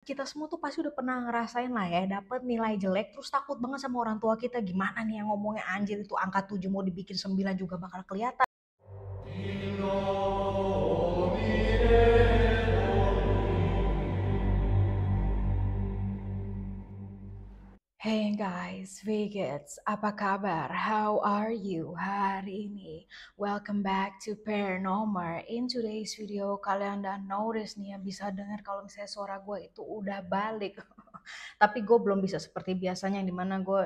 Kita semua tuh pasti udah pernah ngerasain lah ya, dapet nilai jelek terus takut banget sama orang tua kita, gimana nih yang ngomongnya anjir itu angka 7 mau dibikin 9 juga bakal kelihatan. Hey guys, Vegas, apa kabar? How are you hari ini? Welcome back to Paranormal. In today's video, kalian udah notice nih ya, bisa dengar kalau misalnya suara gue itu udah balik. Tapi gue belum bisa seperti biasanya, yang dimana gue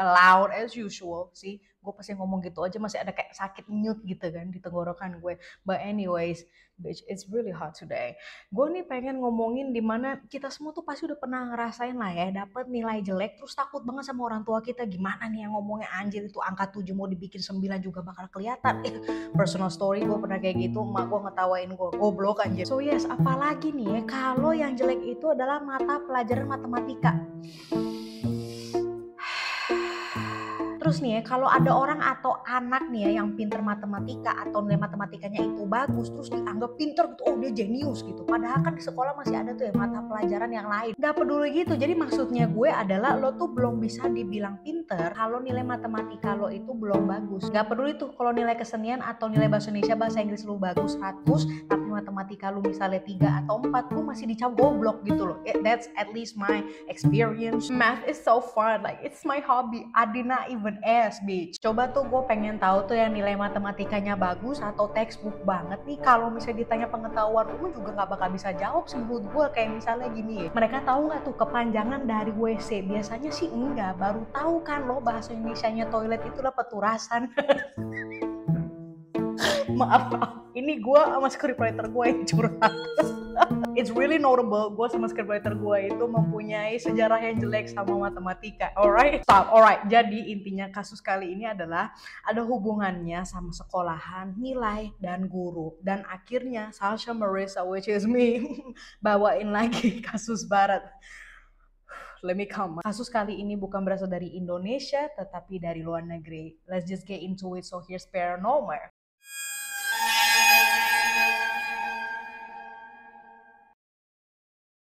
loud as usual sih. Gue pasti ngomong gitu aja masih ada kayak sakit nyut gitu kan di tenggorokan gue. But anyways, bitch, it's really hot today. Gue nih pengen ngomongin dimana kita semua tuh pasti udah pernah ngerasain lah ya, dapet nilai jelek terus takut banget sama orang tua kita, gimana nih yang ngomongnya anjir itu angka 7 mau dibikin 9 juga bakal kelihatan. Personal story gue pernah kayak gitu, emak gue ngetawain gue goblok anjir. So yes, apalagi nih ya kalau yang jelek itu adalah mata pelajaran matematika. Terus nih ya, kalau ada orang atau anak nih ya yang pinter matematika atau nilai matematikanya itu bagus, terus dianggap pinter gitu, oh dia jenius gitu. Padahal kan di sekolah masih ada tuh ya mata pelajaran yang lain. Gak peduli gitu, jadi maksudnya gue adalah lo tuh belum bisa dibilang pinter kalau nilai matematika lo itu belum bagus. Gak peduli tuh kalau nilai kesenian atau nilai bahasa Indonesia, bahasa Inggris lo bagus 100, tapi matematika lo misalnya 3 atau 4, lo masih dicap goblok gitu loh. That's at least my experience. Math is so fun, like it's my hobby. I did not even ask, bitch. Coba tuh gue pengen tahu tuh yang nilai matematikanya bagus atau textbook banget nih. Kalau misalnya ditanya pengetahuan umum juga nggak bakal bisa jawab sih menurut gue. Kayak misalnya gini ya, mereka tahu nggak tuh kepanjangan dari WC? Biasanya sih enggak, baru tahu kan lo bahasa Indonesianya toilet itu lah peturasan. maaf, ini gue sama scriptwriter gue yang curhat. It's really notable, gue sama scriptwriter gue itu mempunyai sejarah yang jelek sama matematika. Alright, stop. Alright, jadi intinya kasus kali ini adalah ada hubungannya sama sekolahan, nilai, dan guru. Dan akhirnya Sasha Marissa, which is me, bawain lagi kasus barat. Let me come. Kasus kali ini bukan berasal dari Indonesia, tetapi dari luar negeri. Let's just get into it. So here's Paranormal.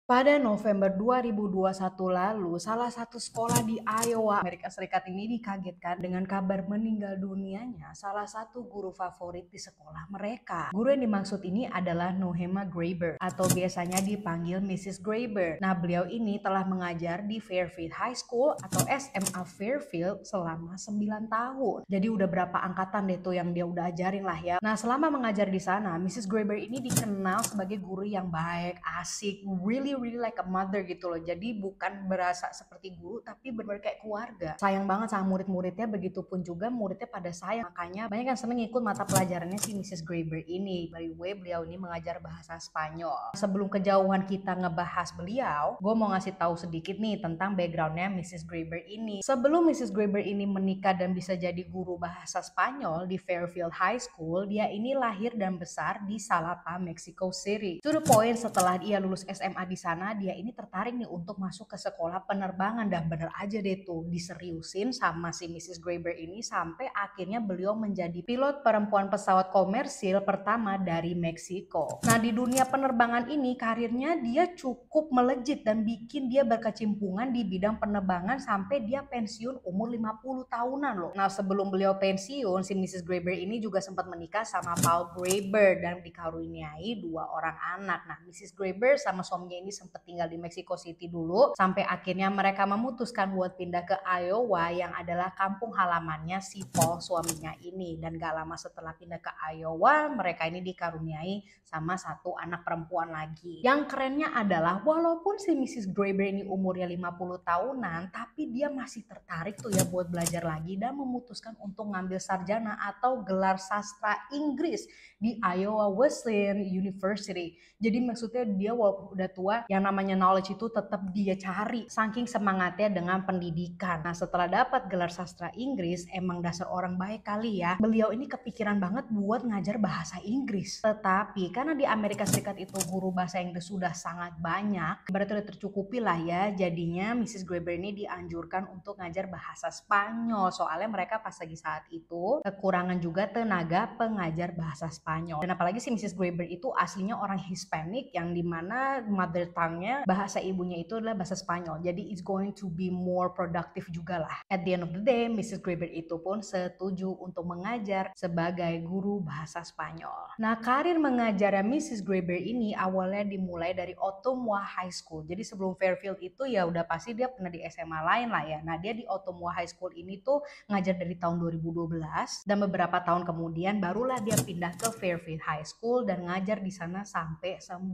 Pada November 2021 lalu, salah satu sekolah di Iowa, Amerika Serikat ini dikagetkan dengan kabar meninggal dunianya salah satu guru favorit di sekolah mereka. Guru yang dimaksud ini adalah Nohema Graber, atau biasanya dipanggil Mrs. Graber. Nah, beliau ini telah mengajar di Fairfield High School atau SMA Fairfield selama 9 tahun. Jadi udah berapa angkatan deh tuh yang dia udah ajarin lah ya. Nah, selama mengajar di sana, Mrs. Graber ini dikenal sebagai guru yang baik, asik, really like a mother gitu loh. Jadi bukan berasa seperti guru, tapi benar kayak keluarga. Sayang banget sama murid-muridnya, begitupun juga muridnya pada sayang. Makanya banyak yang seneng ikut mata pelajarannya si Mrs. Graber ini. By the way, beliau ini mengajar bahasa Spanyol. Sebelum kejauhan kita ngebahas beliau, gue mau ngasih tahu sedikit nih tentang backgroundnya Mrs. Graber ini. Sebelum Mrs. Graber ini menikah dan bisa jadi guru bahasa Spanyol di Fairfield High School, dia ini lahir dan besar di Salapa, Mexico City. To the point, setelah dia lulus SMA di sana, dia ini tertarik nih untuk masuk ke sekolah penerbangan, dan bener aja deh tuh diseriusin sama si Mrs. Graber ini sampai akhirnya beliau menjadi pilot perempuan pesawat komersil pertama dari Meksiko. Nah, di dunia penerbangan ini karirnya dia cukup melejit dan bikin dia berkecimpungan di bidang penerbangan sampai dia pensiun umur 50 tahunan loh. Nah, sebelum beliau pensiun, si Mrs. Graber ini juga sempat menikah sama Paul Graber dan dikaruniai 2 orang anak. Nah, Mrs. Graber sama suaminya ini sempat tinggal di Mexico City dulu sampai akhirnya mereka memutuskan buat pindah ke Iowa yang adalah kampung halamannya si Paul suaminya ini. Dan gak lama setelah pindah ke Iowa, mereka ini dikaruniai sama 1 anak perempuan lagi. Yang kerennya adalah walaupun si Mrs. Graber ini umurnya 50 tahunan, tapi dia masih tertarik tuh ya buat belajar lagi dan memutuskan untuk ngambil sarjana atau gelar sastra Inggris di Iowa Wesleyan University. Jadi maksudnya dia walaupun udah tua, yang namanya knowledge itu tetap dia cari, saking semangatnya dengan pendidikan. Nah, setelah dapat gelar sastra Inggris, emang dasar orang baik kali ya, beliau ini kepikiran banget buat ngajar bahasa Inggris. Tetapi karena di Amerika Serikat itu guru bahasa Inggris sudah sangat banyak, berarti udah tercukupi lah ya, jadinya Mrs. Graber ini dianjurkan untuk ngajar bahasa Spanyol. Soalnya mereka pas lagi saat itu kekurangan juga tenaga pengajar bahasa Spanyol. Dan apalagi si Mrs. Graber itu aslinya orang Hispanic yang dimana mother tongue-nya, bahasa ibunya itu adalah bahasa Spanyol. Jadi it's going to be more productive juga lah. At the end of the day, Mrs. Graeber itu pun setuju untuk mengajar sebagai guru bahasa Spanyol. Nah, karir mengajarnya Mrs. Graeber ini awalnya dimulai dari Ottumwa High School. Jadi sebelum Fairfield itu ya udah pasti dia pernah di SMA lain lah ya. Nah, dia di Ottumwa High School ini tuh ngajar dari tahun 2012 dan beberapa tahun kemudian barulah dia pindah ke Fairfield High School dan ngajar di sana sampai 9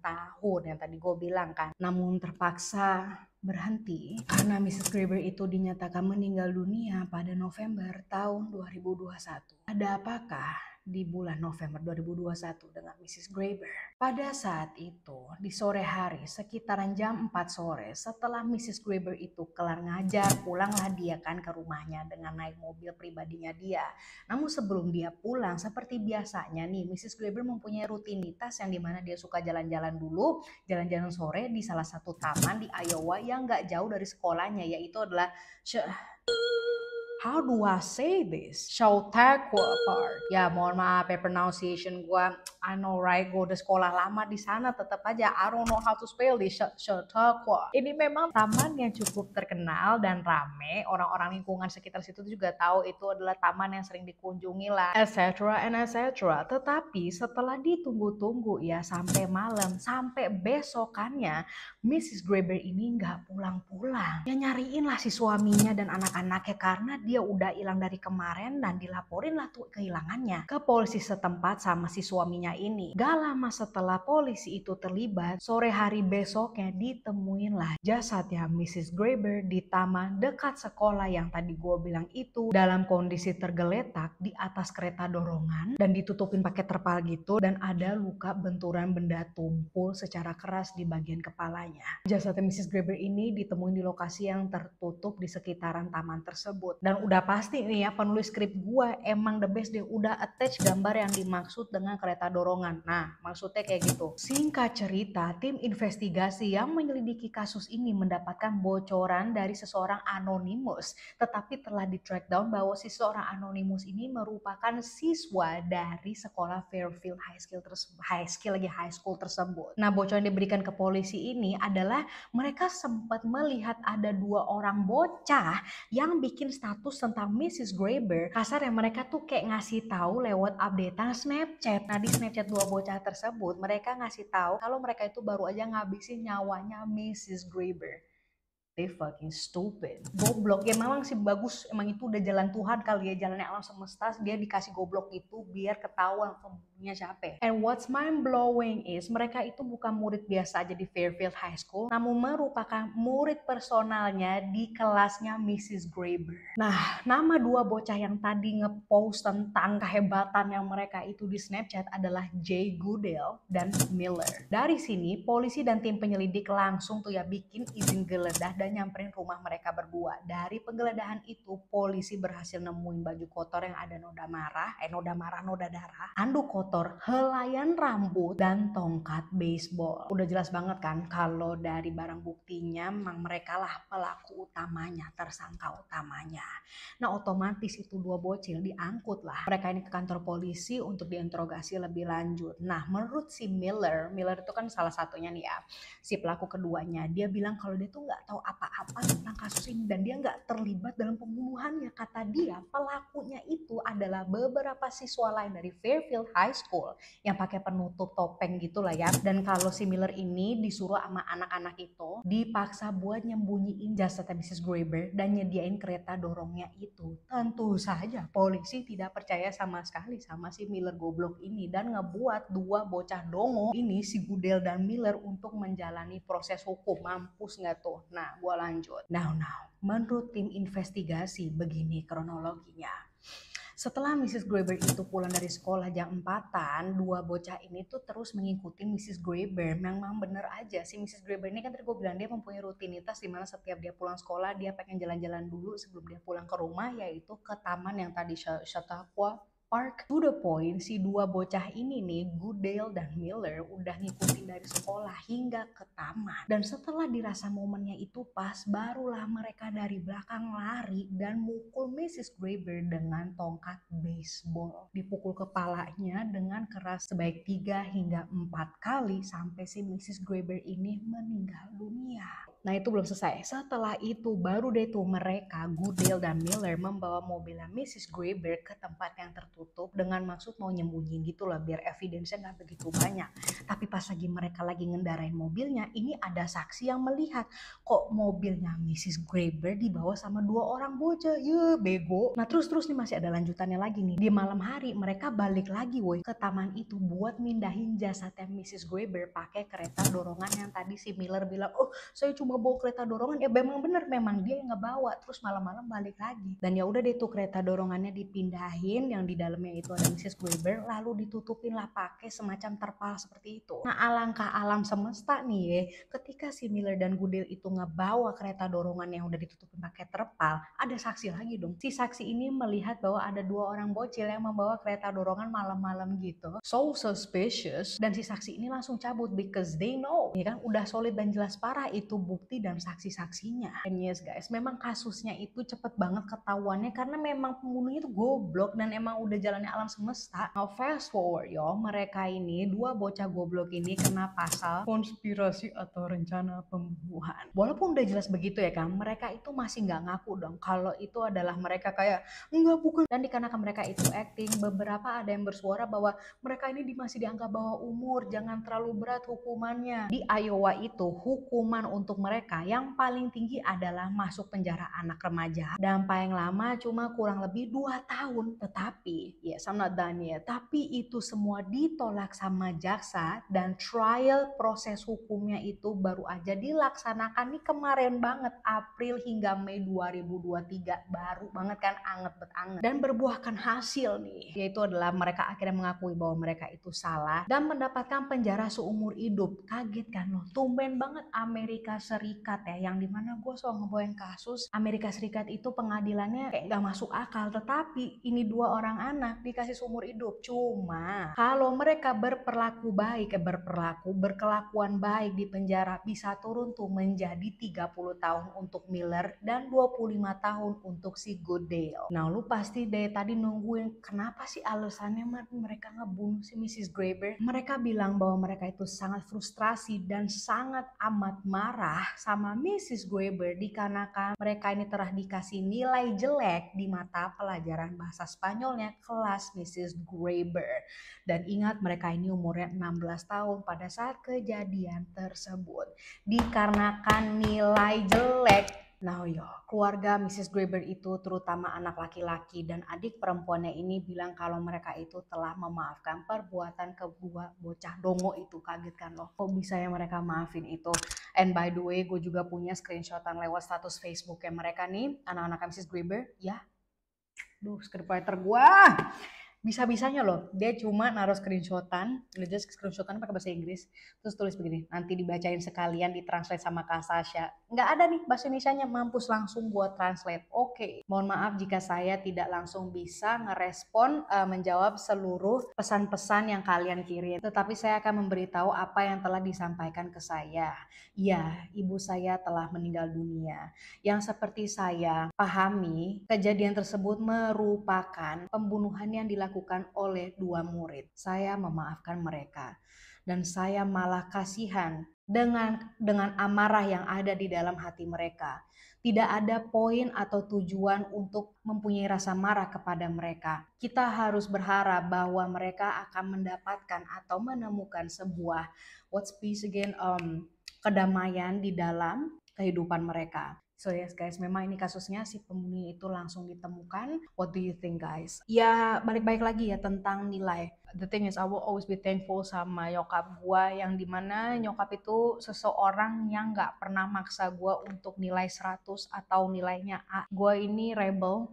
tahun yang tadi gue bilang kan. Namun terpaksa berhenti karena Mrs. Graeber itu dinyatakan meninggal dunia pada November tahun 2021. Ada apakah di bulan November 2021 dengan Mrs. Graeber? Pada saat itu, di sore hari sekitaran jam 4 sore setelah Mrs. Graeber itu kelar ngajar, pulanglah dia kan ke rumahnya dengan naik mobil pribadinya dia. Namun sebelum dia pulang, seperti biasanya nih, Mrs. Graeber mempunyai rutinitas yang dimana dia suka jalan-jalan dulu, jalan-jalan sore di salah satu taman di Iowa yang gak jauh dari sekolahnya, yaitu adalah how do I say this? Chautauqua Park. Ya mohon maaf ya pronunciation gua. I know right, gue udah sekolah lama di sana tetap aja I don't know how to spell this. Chautauqua. Ini memang taman yang cukup terkenal dan rame. Orang-orang lingkungan sekitar situ juga tahu itu adalah taman yang sering dikunjungi lah, etc. and etc. Tetapi setelah ditunggu-tunggu ya sampai malam, sampai besokannya, Mrs. Graeber ini nggak pulang-pulang. Ya nyariin lah si suaminya dan anak-anaknya karena dia udah hilang dari kemarin dan dilaporin lah tuh kehilangannya ke polisi setempat sama si suaminya ini. Gak lama setelah polisi itu terlibat, sore hari besoknya ditemuin lah jasadnya Mrs. Graeber di taman dekat sekolah yang tadi gue bilang itu dalam kondisi tergeletak di atas kereta dorongan dan ditutupin pakai terpal gitu dan ada luka benturan benda tumpul secara keras di bagian kepalanya. Jasadnya Mrs. Graeber ini ditemuin di lokasi yang tertutup di sekitaran taman tersebut. Dan udah pasti nih ya penulis skrip gua emang the best, dia udah attach gambar yang dimaksud dengan kereta dorongan. Nah maksudnya kayak gitu. Singkat cerita, tim investigasi yang menyelidiki kasus ini mendapatkan bocoran dari seseorang anonimus, tetapi telah di track down bahwa si seorang anonimus ini merupakan siswa dari sekolah Fairfield High School tersebut. Nah bocoran yang diberikan ke polisi ini adalah mereka sempat melihat ada 2 orang bocah yang bikin status tentang Mrs. Graeber. Kasar ya, mereka tuh kayak ngasih tahu lewat updatean Snapchat. Nah di Snapchat 2 bocah tersebut mereka ngasih tahu kalau mereka itu baru aja ngabisin nyawanya Mrs. Graeber. They fucking stupid. Goblok. Ya memang sih bagus, emang itu udah jalan Tuhan kali ya, jalannya alam semesta, dia dikasih goblok itu biar ketahuan pembunuhnya siapa. And what's mind blowing is mereka itu bukan murid biasa aja di Fairfield High School, namun merupakan murid personalnya di kelasnya Mrs. Graeber. Nah, nama 2 bocah yang tadi ngepost tentang kehebatan yang mereka itu di Snapchat adalah Jay Goodell dan Miller. Dari sini, polisi dan tim penyelidik langsung tuh ya bikin izin geledah dan nyamperin rumah mereka berdua. Dari penggeledahan itu, polisi berhasil nemuin baju kotor yang ada noda darah, handuk kotor, helaian rambut, dan tongkat baseball. Udah jelas banget kan kalau dari barang buktinya memang mereka lah pelaku utamanya, tersangka utamanya. Nah otomatis itu 2 bocil diangkut lah mereka ini ke kantor polisi untuk diinterogasi lebih lanjut. Nah menurut si Miller itu kan salah satunya nih ya, si pelaku keduanya, dia bilang kalau dia tuh nggak tahu apa-apa tentang kasus ini dan dia nggak terlibat dalam pembunuhannya. Kata dia pelakunya itu adalah beberapa siswa lain dari Fairfield High School yang pakai penutup topeng gitulah ya. Dan kalau si Miller ini disuruh sama anak-anak itu dipaksa buat nyembunyiin jasadnya Mrs. Graeber dan nyediain kereta dorongnya itu. Tentu saja polisi tidak percaya sama sekali sama si Miller goblok ini dan ngebuat 2 bocah dongo ini, si Goodell dan Miller, untuk menjalani proses hukum. Mampus nggak tuh? Nah gua lanjut. Now menurut tim investigasi begini kronologinya. Setelah Mrs. Graeber itu pulang dari sekolah jam 4-an, 2 bocah ini tuh terus mengikuti Mrs. Graeber. Memang bener aja sih, Mrs. Graeber ini kan tadi gue bilang dia mempunyai rutinitas dimana setiap dia pulang sekolah dia pengen jalan-jalan dulu sebelum dia pulang ke rumah, yaitu ke taman yang tadi Chautauqua Park. To the point, si dua bocah ini nih, Goodale dan Miller, udah ngikutin dari sekolah hingga ke taman. Dan setelah dirasa momennya itu pas, barulah mereka dari belakang lari dan mukul Mrs. Graber dengan tongkat baseball. Dipukul kepalanya dengan keras sebaik 3 hingga 4 kali sampai si Mrs. Graber ini meninggal dunia. Nah itu belum selesai. Setelah itu baru deh tuh mereka, Goodale dan Miller, membawa mobilnya Mrs. Graber ke tempat yang tertutup dengan maksud mau nyembunyiin gitu lah biar evidence-nya gak begitu banyak. Tapi pas mereka lagi ngendarain mobilnya, ini ada saksi yang melihat kok mobilnya Mrs. Graber dibawa sama 2 orang bocah. Ya bego. Nah terus nih masih ada lanjutannya lagi nih. Di malam hari mereka balik lagi woy ke taman itu buat mindahin jasadnya Mrs. Graber pakai kereta dorongan yang tadi si Miller bilang, oh saya cuma bawa kereta dorongan. Ya memang bener, memang dia yang ngebawa. Terus malam-malam balik lagi. Dan ya udah deh tuh kereta dorongannya dipindahin, yang di dalamnya itu ada Mrs. Graber, lalu ditutupin lah pakai semacam terpal seperti itu. Nah alangkah alam semesta nih ya, ketika si Miller dan Goodale itu ngebawa kereta dorongan yang udah ditutupin pakai terpal, ada saksi lagi dong. Si saksi ini melihat bahwa ada 2 orang bocil yang membawa kereta dorongan malam-malam gitu. So suspicious. Dan si saksi ini langsung cabut because they know, ya kan, udah solid dan jelas parah itu bukti dan saksi-saksinya. And yes guys, memang kasusnya itu cepet banget ketahuannya karena memang pembunuhnya itu goblok dan emang udah jalannya alam semesta. Now fast forward yo, mereka ini 2 bocah goblok ini kena pasal konspirasi atau rencana pembunuhan. Walaupun udah jelas begitu ya kan, mereka itu masih nggak ngaku dong kalau itu adalah mereka, kayak enggak bukan. Dan dikarenakan mereka itu acting, beberapa ada yang bersuara bahwa mereka ini masih dianggap bawah umur, jangan terlalu berat hukumannya. Di Iowa itu hukuman untuk mereka yang paling tinggi adalah masuk penjara anak remaja dan paling lama cuma kurang lebih 2 tahun. Tetapi yes, I'm not done yet. Tapi itu semua ditolak sama jaksa dan trial proses hukumnya itu baru aja dilaksanakan nih kemarin banget, April hingga Mei 2023. Baru banget kan, anget bet anget. Dan berbuahkan hasil nih, yaitu adalah mereka akhirnya mengakui bahwa mereka itu salah dan mendapatkan penjara seumur hidup. Kaget kan loh, tumben banget Amerika Serikat ya, yang dimana gue selalu ngebawain kasus Amerika Serikat itu pengadilannya kayak gak masuk akal. Tetapi ini 2 orang anak dikasih seumur hidup. Cuma kalau mereka berkelakuan baik di penjara, bisa turun tuh menjadi 30 tahun untuk Miller dan 25 tahun untuk si Goodale. Nah lu pasti dari tadi nungguin kenapa sih alasannya mereka ngebunuh si Mrs. Graber. Mereka bilang bahwa mereka itu sangat frustrasi dan sangat amat marah sama Mrs. Graber dikarenakan mereka ini telah dikasih nilai jelek di mata pelajaran bahasa Spanyolnya kelas Mrs. Graber. Dan ingat, mereka ini umurnya 16 tahun pada saat kejadian tersebut. Dikarenakan nilai jelek. Nah yo, keluarga Mrs. Graber itu terutama anak laki-laki dan adik perempuannya ini bilang kalau mereka itu telah memaafkan perbuatan kedua bocah dongo itu. Kaget kan loh, kok bisa ya mereka maafin itu. And by the way, gue juga punya screenshotan lewat status Facebooknya mereka nih, anak-anak Mrs. Graber ya. Duh, scriptwriter gue bisa-bisanya loh, dia cuma naruh screenshotan, screenshotan pakai bahasa Inggris, terus tulis begini, nanti dibacain sekalian, ditranslate sama Kak Sasha. Nggak ada nih bahasa Indonesianya, mampus langsung buat translate. Oke, mohon maaf jika saya tidak langsung bisa ngerespon, menjawab seluruh pesan-pesan yang kalian kirim. Tetapi saya akan memberitahu apa yang telah disampaikan ke saya. Ya, ibu saya telah meninggal dunia. Yang seperti saya pahami, kejadian tersebut merupakan pembunuhan yang dilakukan oleh 2 murid. Saya memaafkan mereka dan saya malah kasihan dengan amarah yang ada di dalam hati mereka. Tidak ada poin atau tujuan untuk mempunyai rasa marah kepada mereka. Kita harus berharap bahwa mereka akan mendapatkan atau menemukan sebuah kedamaian di dalam kehidupan mereka. So yes guys, memang ini kasusnya si pembunuh itu langsung ditemukan. What do you think guys? Ya balik-balik lagi ya tentang nilai. The thing is I will always be thankful sama nyokap gue, yang dimana nyokap itu seseorang yang gak pernah maksa gue untuk nilai 100 atau nilainya A. Gue ini rebel,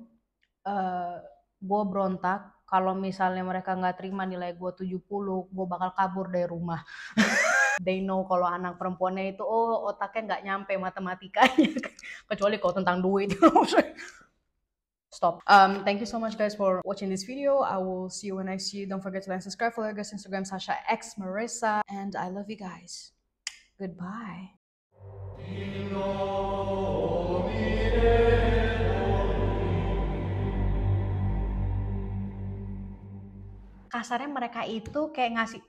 gue berontak. Kalau misalnya mereka gak terima nilai gue 70, gue bakal kabur dari rumah. They know kalau anak perempuannya itu otaknya nggak nyampe matematikanya, kecuali kalau tentang duit. Stop. Thank you so much guys for watching this video. I will see you when I see you. Don't forget to like and subscribe. Follow your guys Instagram Sasha X Marissa. And I love you guys. Goodbye. Kasarnya mereka itu kayak ngasih